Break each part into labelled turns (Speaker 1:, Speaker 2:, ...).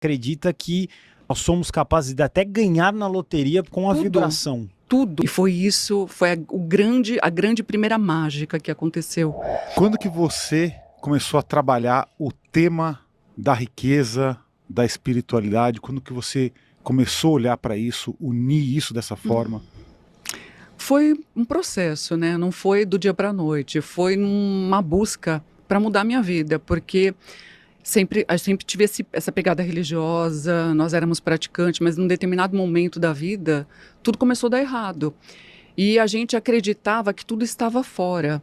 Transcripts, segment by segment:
Speaker 1: acredita que nós somos capazes de até ganhar na loteria com a vibração.
Speaker 2: Tudo. E foi isso, foi a grande primeira mágica que aconteceu.
Speaker 3: Quando que você começou a trabalhar o tema da riqueza, da espiritualidade? Quando que você começou a olhar para isso, unir isso dessa forma?
Speaker 2: Foi um processo, né? Não foi do dia para a noite, foi uma busca para mudar a minha vida, porque eu sempre tive essa pegada religiosa, nós éramos praticantes, mas num determinado momento da vida, tudo começou a dar errado. E a gente acreditava que tudo estava fora,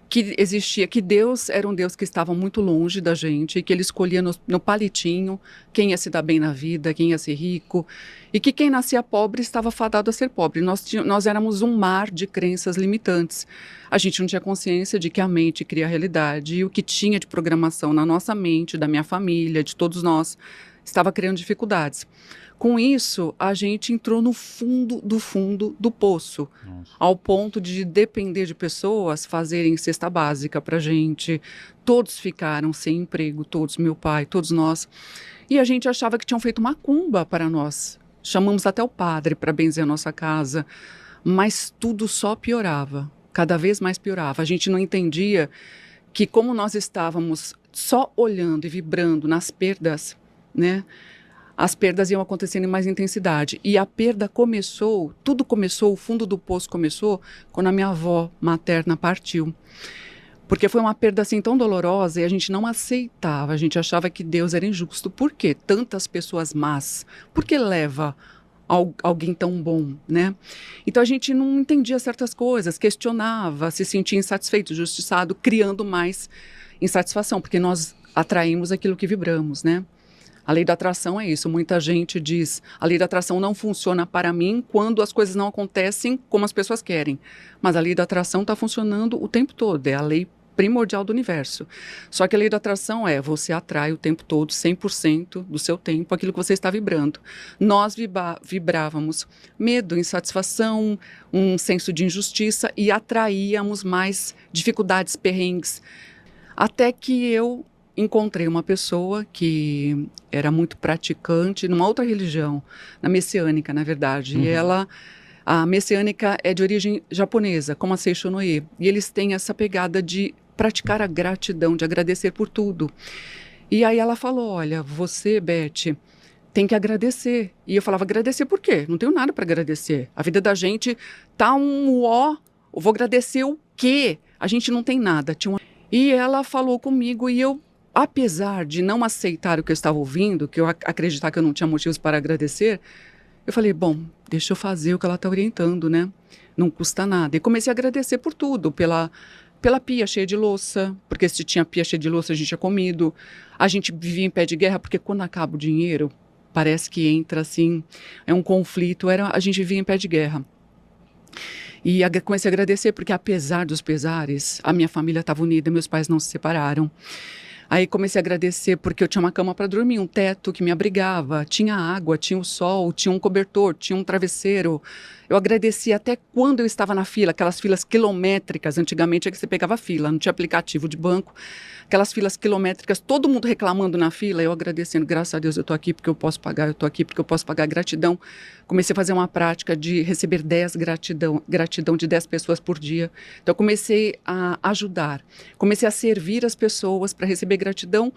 Speaker 2: que existia, que Deus era um Deus que estava muito longe da gente, que Ele escolhia no palitinho quem ia se dar bem na vida, quem ia ser rico, e que quem nascia pobre estava fadado a ser pobre. Nós éramos um mar de crenças limitantes. A gente não tinha consciência de que a mente cria a realidade, e o que tinha de programação na nossa mente, da minha família, de todos nós, estava criando dificuldades. Com isso, a gente entrou no fundo do poço, ao ponto de depender de pessoas fazerem cesta básica para a gente. Todos ficaram sem emprego, todos, meu pai, todos nós. E a gente achava que tinham feito macumba para nós. Chamamos até o padre para benzer a nossa casa, mas tudo só piorava, cada vez mais piorava. A gente não entendia que como nós estávamos só olhando e vibrando nas perdas, né? As perdas iam acontecendo em mais intensidade. E a perda começou, tudo começou, o fundo do poço começou quando a minha avó materna partiu. Porque foi uma perda assim tão dolorosa e a gente não aceitava, a gente achava que Deus era injusto. Por quê? Tantas pessoas más. Por que leva alguém tão bom, né? Então a gente não entendia certas coisas, questionava, se sentia insatisfeito, injustiçado, criando mais insatisfação, porque nós atraímos aquilo que vibramos, né? A lei da atração é isso. Muita gente diz, a lei da atração não funciona para mim quando as coisas não acontecem como as pessoas querem. Mas a lei da atração está funcionando o tempo todo, é a lei primordial do universo. Só que a lei da atração é, você atrai o tempo todo, 100% do seu tempo, aquilo que você está vibrando. Nós vibrávamos medo, insatisfação, um senso de injustiça e atraíamos mais dificuldades, perrengues. Até que eu encontrei uma pessoa que era muito praticante numa outra religião, na messiânica, na verdade. E a messiânica é de origem japonesa, como a Seishonoye. E eles têm essa pegada de praticar a gratidão, de agradecer por tudo. E aí ela falou, olha, você, Beth, tem que agradecer. E eu falava, agradecer por quê? Não tenho nada para agradecer. A vida da gente tá um ó, eu vou agradecer o quê? A gente não tem nada. E ela falou comigo e eu, apesar de não aceitar o que eu estava ouvindo, que eu acreditar que eu não tinha motivos para agradecer, eu falei, bom, deixa eu fazer o que ela está orientando, né? Não custa nada. E comecei a agradecer por tudo, pela pia cheia de louça, porque se tinha pia cheia de louça a gente tinha comido. A gente vivia em pé de guerra, porque quando acaba o dinheiro, parece que entra assim, é um conflito, a gente vivia em pé de guerra. E comecei a agradecer, porque apesar dos pesares, a minha família estava unida, meus pais não se separaram. Aí comecei a agradecer porque eu tinha uma cama para dormir, um teto que me abrigava, tinha água, tinha o sol, tinha um cobertor, tinha um travesseiro. Eu agradeci até quando eu estava na fila, aquelas filas quilométricas, antigamente é que você pegava fila, não tinha aplicativo de banco, aquelas filas quilométricas, todo mundo reclamando na fila, eu agradecendo, graças a Deus eu estou aqui porque eu posso pagar, eu estou aqui porque eu posso pagar, gratidão. Comecei a fazer uma prática de receber 10 gratidão de 10 pessoas por dia. Então eu comecei a ajudar, comecei a servir as pessoas para receber gratidão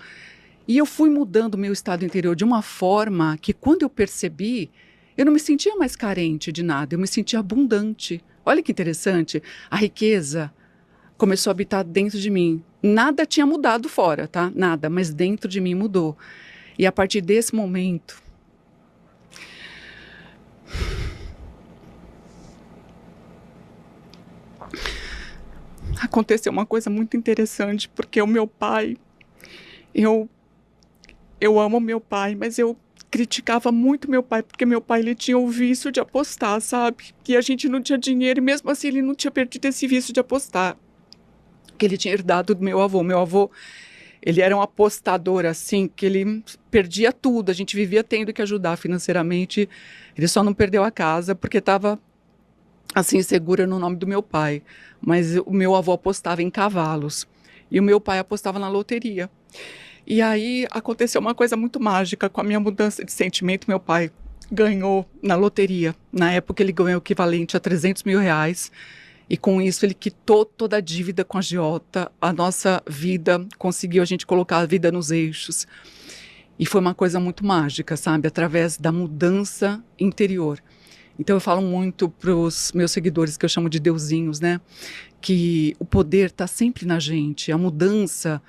Speaker 2: e eu fui mudando o meu estado interior de uma forma que quando eu percebi, eu não me sentia mais carente de nada, eu me sentia abundante. Olha que interessante, a riqueza começou a habitar dentro de mim. Nada tinha mudado fora, tá? Nada, mas dentro de mim mudou. E a partir desse momento, aconteceu uma coisa muito interessante, porque o meu pai, eu amo meu pai, mas eu criticava muito meu pai, porque meu pai ele tinha o vício de apostar, sabe? E a gente não tinha dinheiro, e mesmo assim ele não tinha perdido esse vício de apostar, que ele tinha herdado do meu avô. Meu avô, ele era um apostador, assim, que ele perdia tudo, a gente vivia tendo que ajudar financeiramente, ele só não perdeu a casa, porque estava, assim, segura no nome do meu pai, mas o meu avô apostava em cavalos, e o meu pai apostava na loteria. E aí aconteceu uma coisa muito mágica com a minha mudança de sentimento. Meu pai ganhou na loteria. Na época ele ganhou o equivalente a 300 mil reais. E com isso ele quitou toda a dívida com a agiota. A nossa vida, conseguiu a gente colocar a vida nos eixos. E foi uma coisa muito mágica, sabe? Através da mudança interior. Então eu falo muito para os meus seguidores, que eu chamo de deusinhos, né? Que o poder está sempre na gente. A mudança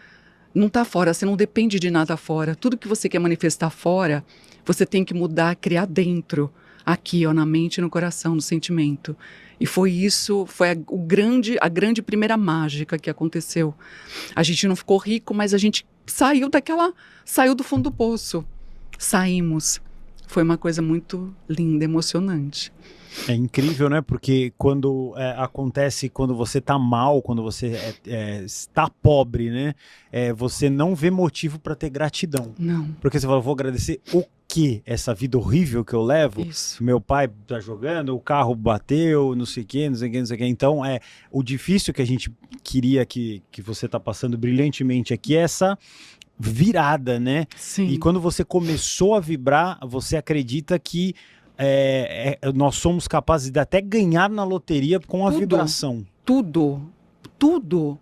Speaker 2: não está fora, você não depende de nada fora. Tudo que você quer manifestar fora, você tem que mudar, criar dentro. Aqui, ó, na mente, no coração, no sentimento. E foi isso, foi a grande primeira mágica que aconteceu. A gente não ficou rico, mas a gente saiu do fundo do poço. Saímos. Foi uma coisa muito linda, emocionante.
Speaker 1: É incrível, né? Porque quando acontece, quando você tá mal, quando você está pobre, né? Você não vê motivo para ter gratidão.
Speaker 2: Não.
Speaker 1: Porque você fala, vou agradecer o quê? Essa vida horrível que eu levo?
Speaker 2: Isso.
Speaker 1: Meu pai tá jogando, o carro bateu, não sei o quê, não sei o quê, não sei o quê. Então, o difícil que a gente queria que você tá passando brilhantemente aqui é essa virada, né?
Speaker 2: Sim.
Speaker 1: E quando você começou a vibrar, você acredita que nós somos capazes de até ganhar na loteria com a
Speaker 2: Tudo.
Speaker 1: vibração.
Speaker 2: Tudo.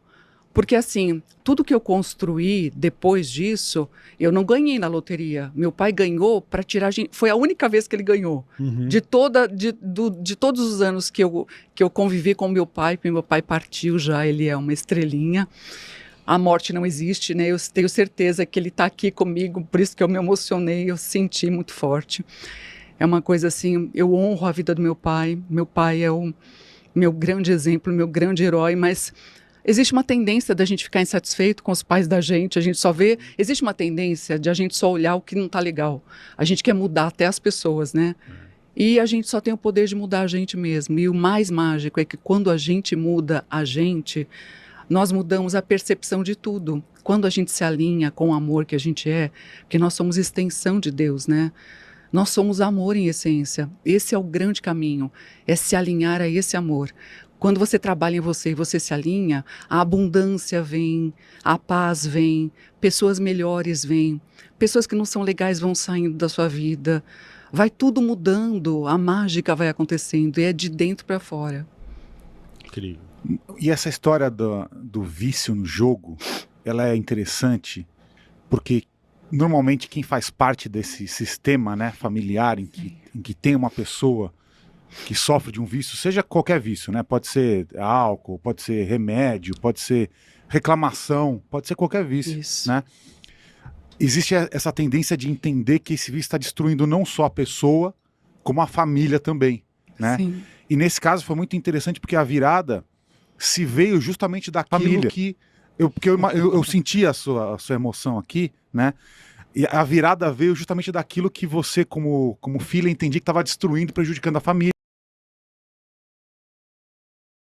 Speaker 2: Porque assim, tudo que eu construí depois disso, eu não ganhei na loteria. Meu pai ganhou para tirar gente. Foi a única vez que ele ganhou.
Speaker 1: Uhum.
Speaker 2: De todos os anos que eu convivi com meu pai, porque meu pai partiu já, ele é uma estrelinha. A morte não existe, né? Eu tenho certeza que ele está aqui comigo, por isso que eu me emocionei, eu senti muito forte. É uma coisa assim, eu honro a vida do meu pai. Meu pai é o meu grande exemplo, meu grande herói, mas existe uma tendência da gente ficar insatisfeito com os pais da gente, a gente só vê, existe uma tendência de a gente só olhar o que não está legal. A gente quer mudar até as pessoas, né? E a gente só tem o poder de mudar a gente mesmo. E o mais mágico é que quando a gente muda a gente, nós mudamos a percepção de tudo. Quando a gente se alinha com o amor que a gente é, porque nós somos extensão de Deus, né? Nós somos amor em essência. Esse é o grande caminho, é se alinhar a esse amor. Quando você trabalha em você e você se alinha, a abundância vem, a paz vem, pessoas melhores vêm, pessoas que não são legais vão saindo da sua vida. Vai tudo mudando, a mágica vai acontecendo e é de dentro para fora.
Speaker 1: Incrível.
Speaker 3: E essa história do vício no jogo, ela é interessante porque normalmente quem faz parte desse sistema, né, familiar em que tem uma pessoa que sofre de um vício, seja qualquer vício, né, pode ser álcool, pode ser remédio, pode ser reclamação, pode ser qualquer vício,
Speaker 2: Isso.
Speaker 3: né? Existe essa tendência de entender que esse vício está destruindo não só a pessoa, como a família também, né?
Speaker 2: Sim.
Speaker 3: E nesse caso foi muito interessante porque a virada se veio justamente daquilo
Speaker 1: Família.
Speaker 3: que eu senti a sua emoção aqui, né? E a virada veio justamente daquilo que você, como filha, entendi que estava destruindo, prejudicando a família.